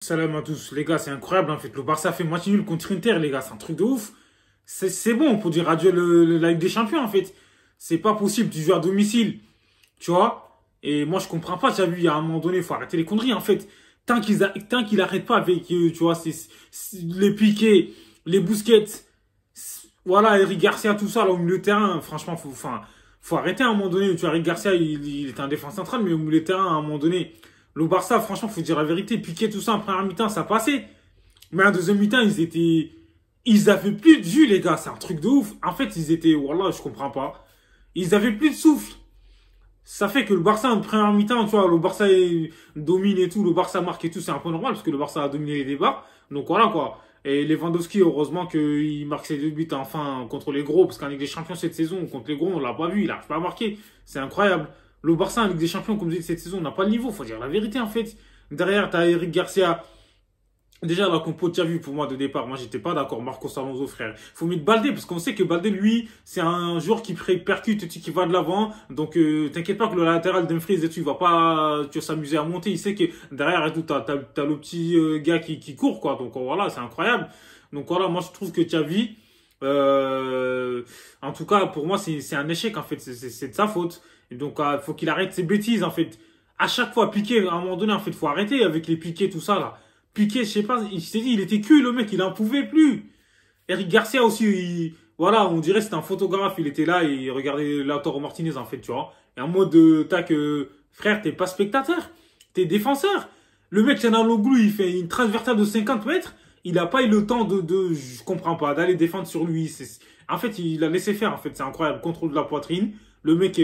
Salam à tous, les gars, c'est incroyable en fait. Le Barça fait match nul contre Inter, les gars, c'est un truc de ouf. C'est bon pour dire adieu la Ligue des Champions en fait. C'est pas possible, tu joues à domicile, tu vois. Et moi je comprends pas, tu as vu, il y a un moment donné, il faut arrêter les conneries en fait. Tant qu'il arrête pas avec, tu vois, les piquets, les Busquets, voilà, Eric Garcia, tout ça, là au milieu de terrain, franchement, faut arrêter à un moment donné. Tu vois, Eric Garcia, il est un défenseur central, mais au milieu de terrain, à un moment donné, le Barça, franchement, faut dire la vérité. Piqué, tout ça, en première mi-temps, ça passait. Mais en deuxième mi-temps, ils avaient plus de jus, les gars. C'est un truc de ouf. En fait, ils étaient, voilà, je comprends pas. Ils avaient plus de souffle. Ça fait que le Barça, en première mi-temps, tu vois, le Barça domine et tout, le Barça marque et tout, c'est un peu normal, parce que le Barça a dominé les débats. Donc voilà, quoi. Et Lewandowski, heureusement qu'il marque ses deux buts, enfin, contre les gros, parce qu'en Ligue des Champions cette saison, contre les gros, on l'a pas vu, il n'arrive pas à marquer. C'est incroyable. Le Barça en Ligue des Champions, comme je dis, cette saison, on n'a pas le niveau, faut dire la vérité, en fait. Derrière, t'as Eric Garcia. Déjà, la compo, tu as vu pour moi de départ, moi j'étais pas d'accord. Marcos Alonso, frère. Faut mettre Baldé, parce qu'on sait que Baldé, lui, c'est un joueur qui percute, qui va de l'avant. Donc, t'inquiète pas que le latéral d'Umfries, tu vas pas, tu vas s'amuser à monter. Il sait que derrière et tout, t'as le petit gars qui court, quoi. Donc, voilà, c'est incroyable. Donc, voilà, moi je trouve que Xavi, en tout cas, pour moi, c'est un échec, en fait. C'est de sa faute. Et donc, faut qu'il arrête ses bêtises, en fait. À chaque fois, Piqué, à un moment donné, en fait, faut arrêter avec les piquets, tout ça, là. Piqué, je sais pas, il s'est dit, il était cul, le mec, il en pouvait plus. Eric Garcia aussi, voilà, on dirait que c'était un photographe, il était là et il regardait Lautaro Martinez, en fait, tu vois. Et en mode, tac, frère, t'es pas spectateur, t'es défenseur. Le mec, Çalhanoğlu, il fait une transversale de 50 mètres, il a pas eu le temps je comprends pas, d'aller défendre sur lui. En fait, il a laissé faire, en fait, c'est incroyable, contrôle de la poitrine. Le mec,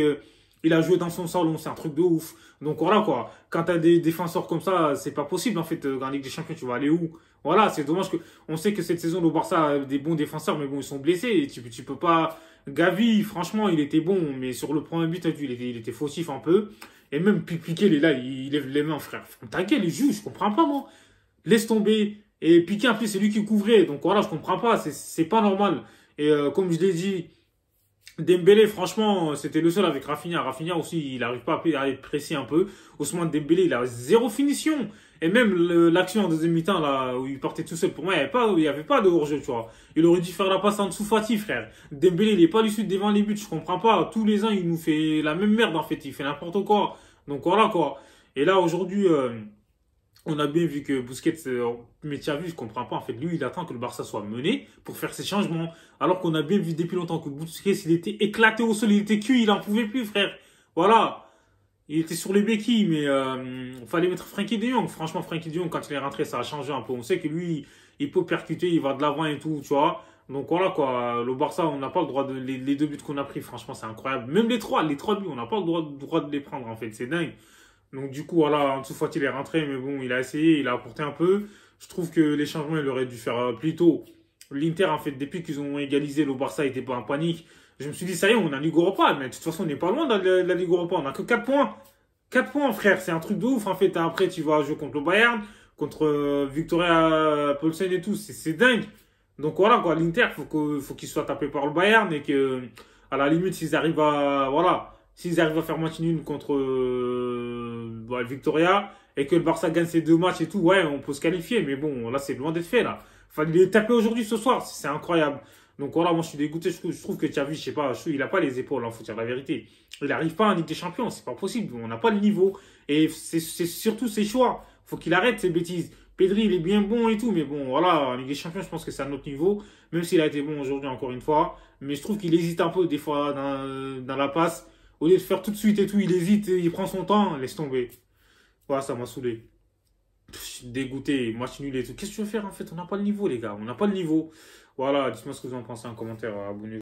il a joué dans son salon, c'est un truc de ouf. Donc voilà quoi, quand t'as des défenseurs comme ça, c'est pas possible en fait. En Ligue des Champions, tu vas aller où? Voilà, c'est dommage que. On sait que cette saison, le Barça a des bons défenseurs, mais bon, ils sont blessés. Et tu peux pas. Gavi, franchement, il était bon, mais sur le premier but, t'as vu, il était fautif un peu. Et même Piqué, il est là, il lève les mains, frère. T'inquiète, les juges, je comprends pas moi. Laisse tomber. Et Piqué, en plus, c'est lui qui couvrait. Donc voilà, je comprends pas, c'est pas normal. Et comme je l'ai dit. Dembélé, franchement, c'était le seul avec Rafinha. Rafinha aussi, il n'arrive pas à être précis un peu. Ousmane Dembélé, il a zéro finition. Et même l'action en deuxième mi-temps, là, où il partait tout seul, pour moi, il y avait pas de hors-jeu, tu vois. Il aurait dû faire la passe en dessous Fati, frère. Dembélé, il est pas lucide devant les buts, je comprends pas. Tous les ans, il nous fait la même merde, en fait. Il fait n'importe quoi. Donc voilà, quoi. Et là, aujourd'hui, on a bien vu que Busquets, mais tu as vu, je comprends pas. En fait, lui, il attend que le Barça soit mené pour faire ses changements. Alors qu'on a bien vu depuis longtemps que Busquets, il était éclaté au sol, il était cuit, il en pouvait plus, frère. Voilà. Il était sur les béquilles, mais il fallait mettre Frenkie de Jong. Franchement, Frenkie de Jong, quand il est rentré, ça a changé un peu. On sait que lui, il peut percuter, il va de l'avant et tout, tu vois. Donc voilà, quoi. Le Barça, on n'a pas le droit les deux buts qu'on a pris, franchement, c'est incroyable. Même les trois buts, on n'a pas le droit de les prendre, en fait. C'est dingue. Donc du coup, voilà, Ansu Fati il est rentré, mais bon, il a essayé, il a apporté un peu. Je trouve que les changements, il aurait dû faire plus tôt. L'Inter, en fait, depuis qu'ils ont égalisé, le Barça était pas en panique. Je me suis dit, ça y est, on a Ligue Europa, mais de toute façon, on n'est pas loin de la Ligue Europa. On a que 4 points. 4 points, frère, c'est un truc de ouf, en fait. Après, tu vas jouer contre le Bayern, contre Victoria Paulsen et tout, c'est dingue. Donc voilà, quoi, l'Inter, faut qu'il soit tapé par le Bayern et que, à la limite, s'ils arrivent à, voilà, s'ils arrivent à faire match nul contre Victoria et que le Barça gagne ses deux matchs et tout, ouais, on peut se qualifier. Mais bon, là, c'est loin d'être fait, là. Fallait les taper aujourd'hui, ce soir. C'est incroyable. Donc voilà, moi, je suis dégoûté. Je trouve que Xavi, je sais pas, il a pas les épaules, hein, faut dire la vérité. Il n'arrive pas en Ligue des Champions, c'est pas possible. On n'a pas le niveau. Et c'est surtout ses choix. Faut qu'il arrête ses bêtises. Pedri, il est bien bon et tout, mais bon, voilà, en Ligue des Champions, je pense que c'est à notre niveau, même s'il a été bon aujourd'hui, encore une fois. Mais je trouve qu'il hésite un peu, des fois, dans la passe. Au lieu de faire tout de suite et tout, il hésite, il prend son temps, laisse tomber. Voilà, ça m'a saoulé. Je suis dégoûté, match nul et tout. Qu'est-ce que tu veux faire en fait? On n'a pas le niveau, les gars. On n'a pas le niveau. Voilà, dites-moi ce que vous en pensez en commentaire. Abonnez-vous.